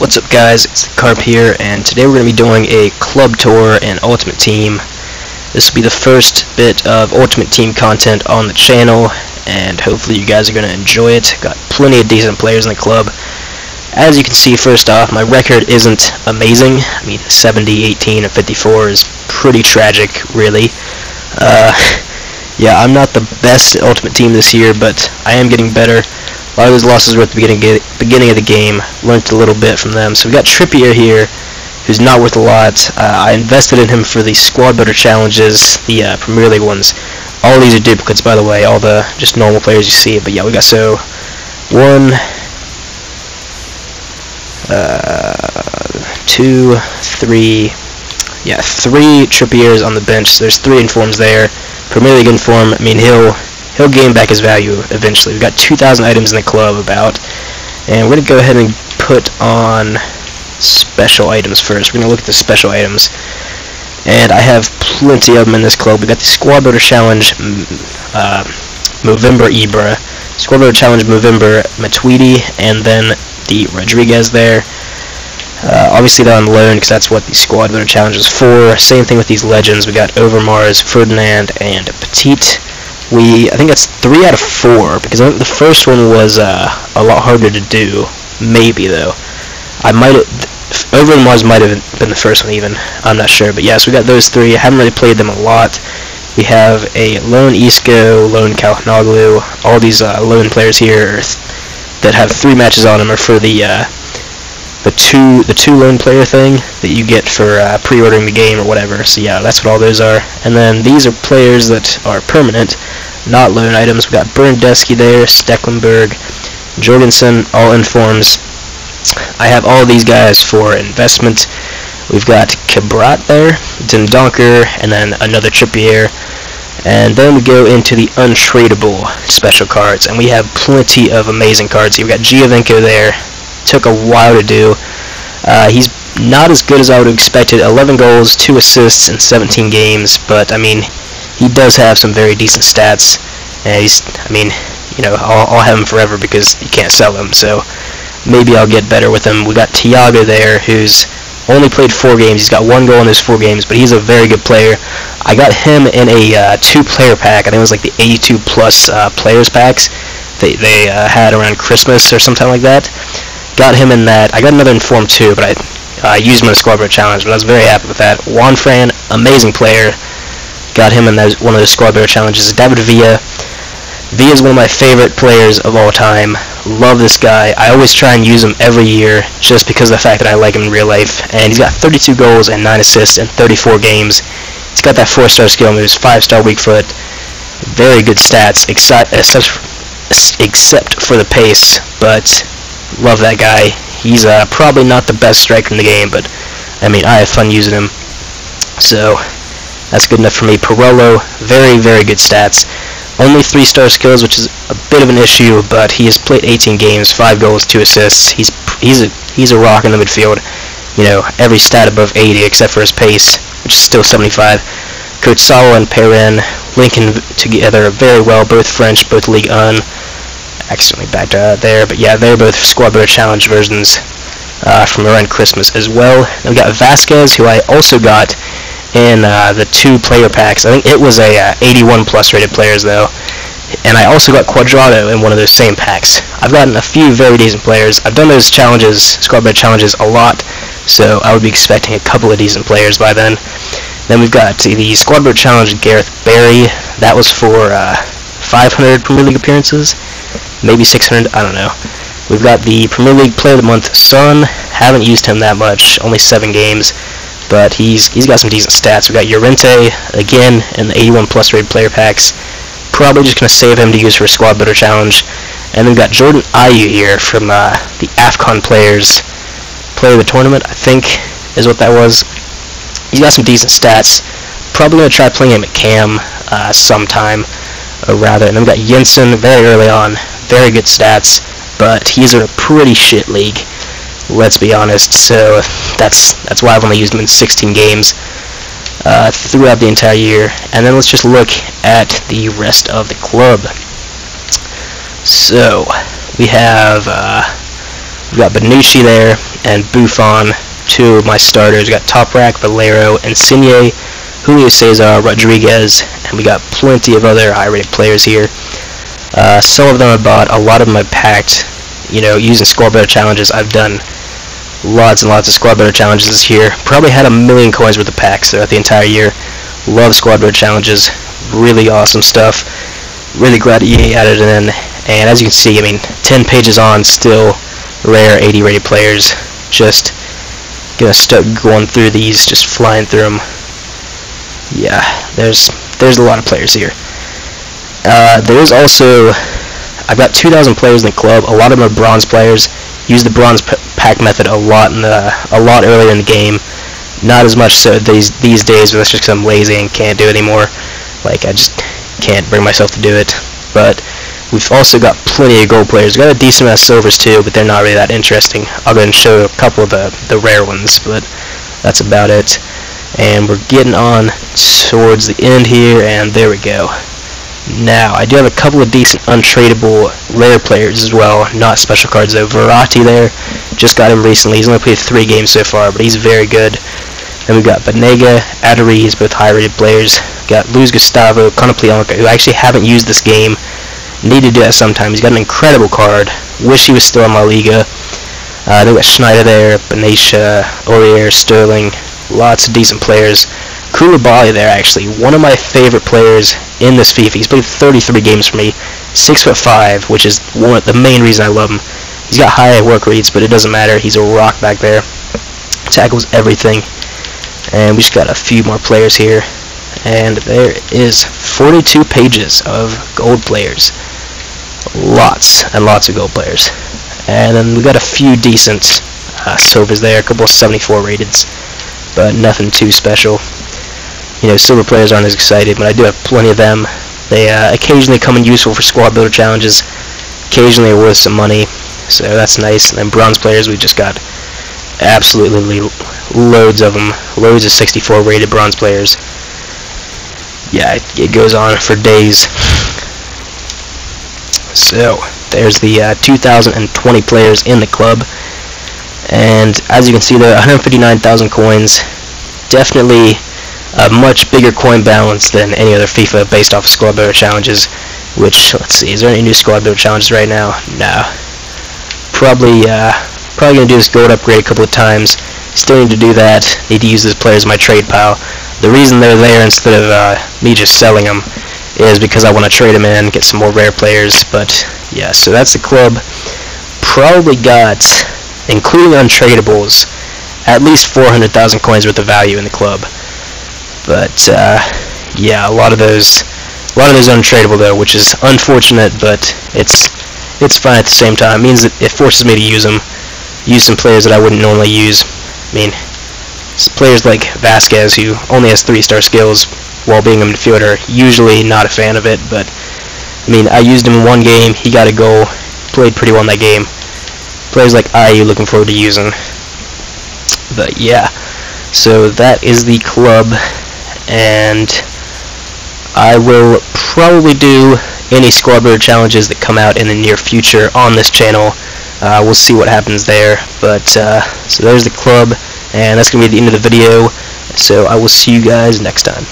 What's up guys, it's the Carp here, and today we're going to be doing a club tour and Ultimate Team. This will be the first bit of Ultimate Team content on the channel, and hopefully you guys are going to enjoy it. Got plenty of decent players in the club. As you can see, first off, my record isn't amazing. I mean, 70, 18, and 54 is pretty tragic, really. Yeah, I'm not the best at Ultimate Team this year, but I am getting better. A lot of those losses were at the beginning of the game. Learned a little bit from them. So we got Trippier here, who's not worth a lot. I invested in him for the squad builder challenges, the Premier League ones. All these are duplicates, by the way, all the just normal players you see. But yeah, we got so 1, 2, 3. Yeah, 3 Trippiers on the bench. So there's 3 informs there. Premier League inform. I mean, he'll gain back his value eventually. We've got 2,000 items in the club about, and we're going to go ahead and put on special items first. We're going to look at the special items, and I have plenty of them in this club. We got the Squad Builder Challenge Movember Ibra, Squad Builder Challenge Movember Matuidi, and then the Rodriguez there. Obviously they're on loan because that's what the Squad Builder Challenge is for. Same thing with these legends. We got Overmars, Ferdinand, and Petit. I think that's 3 out of 4, because I think the first one was a lot harder to do. Maybe, though. Overmars might have been the first one, even. I'm not sure. But, yeah, so we got those 3. I haven't really played them a lot. We have a lone Isco, lone Calhanoglu. All these lone players here that have 3 matches on them are for the two lone player thing that you get for pre-ordering the game or whatever. So yeah, that's what all those are. And then these are players that are permanent, not loan items. We got Berndeski there, Stecklenburg, Jorgensen, all informs. I have all these guys for investment. We've got Cabrat there, Dendonker, and then another Trippier. And then we go into the untradeable special cards, and we have plenty of amazing cards here. We got Giovinco there. Took a while to do. He's not as good as I would have expected. 11 goals, 2 assists in 17 games, but I mean, he does have some very decent stats, and I'll have him forever because you can't sell him, so maybe I'll get better with him. We got Thiago there, who's only played 4 games. He's got 1 goal in those 4 games, but he's a very good player. I got him in a 2-player pack. I think it was like the 82 plus players packs they had around Christmas or something like that. Got him in that. I got another inform too, but I used him in a Squad Builder Challenge, but I was very happy with that. Juan Fran, amazing player. Got him in one of those Squad Builder Challenges. David Villa. Villa is one of my favorite players of all time. Love this guy. I always try and use him every year just because of the fact that I like him in real life. And he's got 32 goals and 9 assists in 34 games. He's got that 4-star skill moves, 5-star weak foot. Very good stats, except for the pace, but love that guy. He's probably not the best striker in the game, but I mean, I have fun using him. So that's good enough for me. Perello, very, very good stats. Only 3-star skills, which is a bit of an issue, but he has played 18 games, 5 goals, 2 assists. He's a rock in the midfield. You know, every stat above 80 except for his pace, which is still 75. Kurtzawa and Perrin linking together very well, both French, both Ligue 1. Accidentally backed there, but yeah, they're both Squad Builder Challenge versions from around Christmas as well. Then we got Vasquez, who I also got in the 2-player packs. I think it was a 81 plus rated players though, and I also got Cuadrado in one of those same packs. I've gotten a few very decent players. I've done those challenges, Squad Builder Challenges, a lot, so I would be expecting a couple of decent players by then. Then we've got the Squad Builder Challenge Gareth Barry. That was for 500 Premier League appearances. Maybe 600, I don't know. We've got the Premier League Player of the Month, Son. Haven't used him that much, only 7 games, but he's got some decent stats. We've got Llorente, again, in the 81 plus rated player packs. Probably just going to save him to use for a Squad Builder Challenge. And then we've got Jordan Ayew here from the AFCON Players Player of the Tournament, I think, is what that was. He's got some decent stats. Probably going to try playing him at Cam sometime, or rather. And then we've got Jensen very early on. Very good stats, but he's in a pretty shit league, let's be honest, so that's why I've only used him in 16 games throughout the entire year. And then let's just look at the rest of the club. So we have We've got Benucci there, and Buffon, two of my starters. We got Toprak, Valero, Insigne, Julio Cesar, Rodriguez, and we got plenty of other high-rated players here. Some of them I bought, a lot of them I packed. You know, using squad builder challenges, I've done lots and lots of squad builder challenges this year. Probably had 1 million coins worth of packs throughout the entire year. Love squad builder challenges. Really awesome stuff. Really glad EA added it in. And as you can see, I mean, 10 pages on, still rare 80 rated players. Just gonna start going through these, just flying through them. Yeah, there's a lot of players here. There's also, I've got 2,000 players in the club. A lot of them are bronze players. Use the bronze pack method a lot earlier in the game. Not as much so these days, but that's just because I'm lazy and can't do it anymore. Like, I just can't bring myself to do it. But we've also got plenty of gold players. We've got a decent amount of silvers too, but they're not really that interesting. I'll go and show a couple of the rare ones, but that's about it. And we're getting on towards the end here, and there we go. Now, I do have a couple of decent untradeable rare players as well, not special cards though. Verratti there, just got him recently. He's only played 3 games so far, but he's very good. Then we've got Banega, Aderiz, both high-rated players. Got Luis Gustavo, Konoplyanka, who I actually haven't used this game. Need to do that sometime. He's got an incredible card. Wish he was still in La Liga. Then we got Schneider there, Benatia, Aurier, Sterling. Lots of decent players. Koulibaly there, actually, one of my favorite players in this FIFA. He's played 33 games for me, 6'5", which is the main reason I love him. He's got high work rates, but it doesn't matter. He's a rock back there. Tackles everything. And we just got a few more players here. And there is 42 pages of gold players. Lots and lots of gold players. And then we got a few decent silvers there, a couple of 74 rateds, but nothing too special. You know, silver players aren't as excited, but I do have plenty of them. They occasionally come in useful for squad builder challenges. Occasionally are worth some money, so that's nice. And then bronze players, we just got absolutely loads of them. Loads of 64 rated bronze players. Yeah, it goes on for days. So, there's the 2,020 players in the club. And as you can see there, 159,000 coins. Definitely a much bigger coin balance than any other FIFA based off of squad builder challenges. Which, let's see, is there any new squad builder challenges right now? No. Probably gonna do this gold upgrade a couple of times. Still need to do that. Need to use these players in my trade pile. The reason they're there instead of me just selling them is because I want to trade them in, get some more rare players. But yeah, so that's the club. Probably got, including untradables, at least 400,000 coins worth of value in the club. But yeah, a lot of those untradable though, which is unfortunate, but it's fine at the same time. It means that it forces me to use some players that I wouldn't normally use. I mean, players like Vasquez, who only has 3-star skills while being a midfielder, usually not a fan of it, but I mean, I used him in one game, he got a goal, played pretty well in that game. Players like IU looking forward to using. But yeah, so that is the club, and I will probably do any squad builder challenges that come out in the near future on this channel. We'll see what happens there, but so there's the club, and that's going to be the end of the video, so I will see you guys next time.